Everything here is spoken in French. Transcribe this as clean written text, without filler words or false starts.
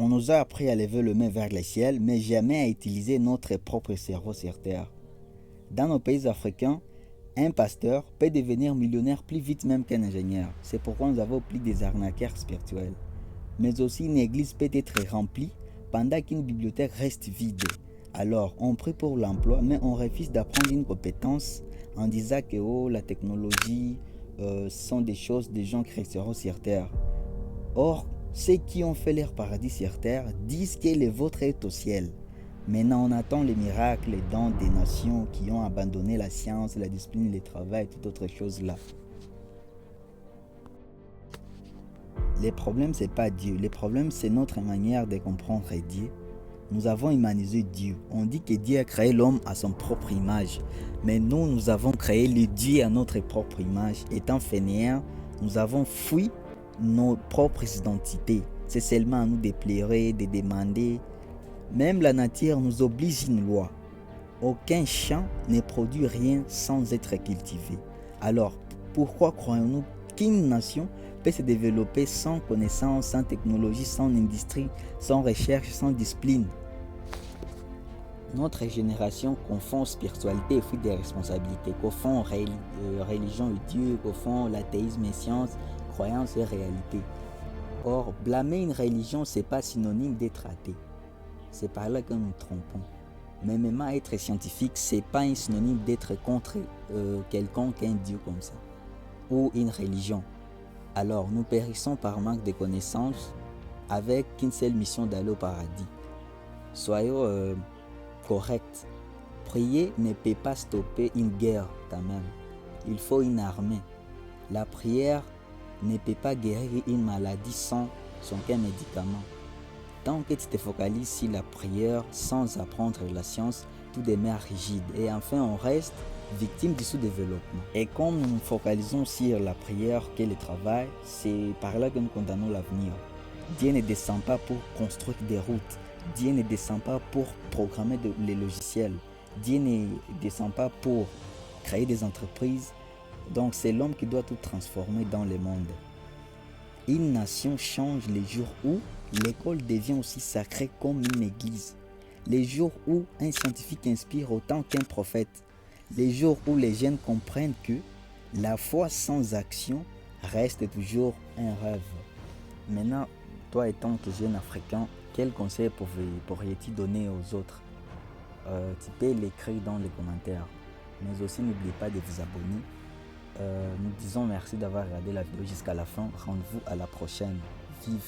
On nous a appris à lever le main vers le ciel, mais jamais à utiliser notre propre cerveau sur Terre. Dans nos pays africains, un pasteur peut devenir millionnaire plus vite même qu'un ingénieur. C'est pourquoi nous avons plus des arnaqueurs spirituels. Mais aussi une église peut être remplie pendant qu'une bibliothèque reste vide. Alors, on prie pour l'emploi, mais on refuse d'apprendre une compétence en disant que la technologie sont des choses des gens qui resteront sur Terre. Or, ceux qui ont fait leur paradis sur Terre disent que le vôtre est au ciel. Maintenant, on attend les miracles et dons des nations qui ont abandonné la science, la discipline, le travail et toute autre chose là. Le problème, c'est pas Dieu. Le problème, c'est notre manière de comprendre Dieu. Nous avons humanisé Dieu. On dit que Dieu a créé l'homme à son propre image. Mais nous avons créé le Dieu à notre propre image. Étant fainéants, nous avons fui nos propres identités. C'est seulement à nous de pleurer, de demander. Même la nature nous oblige une loi. Aucun champ ne produit rien sans être cultivé. Alors, pourquoi croyons-nous qu'une nation peut se développer sans connaissance, sans technologie, sans industrie, sans recherche, sans discipline? Notre génération confond spiritualité et fruit des responsabilités, confond religion et Dieu, confond l'athéisme et science, croyance et réalité. Or, blâmer une religion, ce n'est pas synonyme d'être athée. C'est par là que nous nous trompons. Mais même être scientifique, ce n'est pas un synonyme d'être contre quelconque, un Dieu comme ça, ou une religion. Alors, nous périssons par manque de connaissances avec une seule mission d'aller au paradis. Soyons corrects. Prier ne peut pas stopper une guerre quand même. Il faut une armée. La prière ne peut pas guérir une maladie sans aucun médicament. Tant que tu te focalises sur la prière sans apprendre la science, tout demeure rigide. Et enfin, on reste victime du sous-développement. Et comme nous nous focalisons sur la prière que le travail, c'est par là que nous condamnons l'avenir. Dieu ne descend pas pour construire des routes. Dieu ne descend pas pour programmer les logiciels. Dieu ne descend pas pour créer des entreprises. Donc c'est l'homme qui doit tout transformer dans le monde. Une nation change les jours où l'école devient aussi sacrée comme une église. Les jours où un scientifique inspire autant qu'un prophète. Les jours où les jeunes comprennent que la foi sans action reste toujours un rêve. Maintenant, toi étant que jeune africain, quel conseil pourrais-tu donner aux autres? Tu peux l'écrire dans les commentaires. Mais aussi n'oubliez pas de vous abonner. Nous disons merci d'avoir regardé la vidéo jusqu'à la fin. Rendez-vous à la prochaine. Vive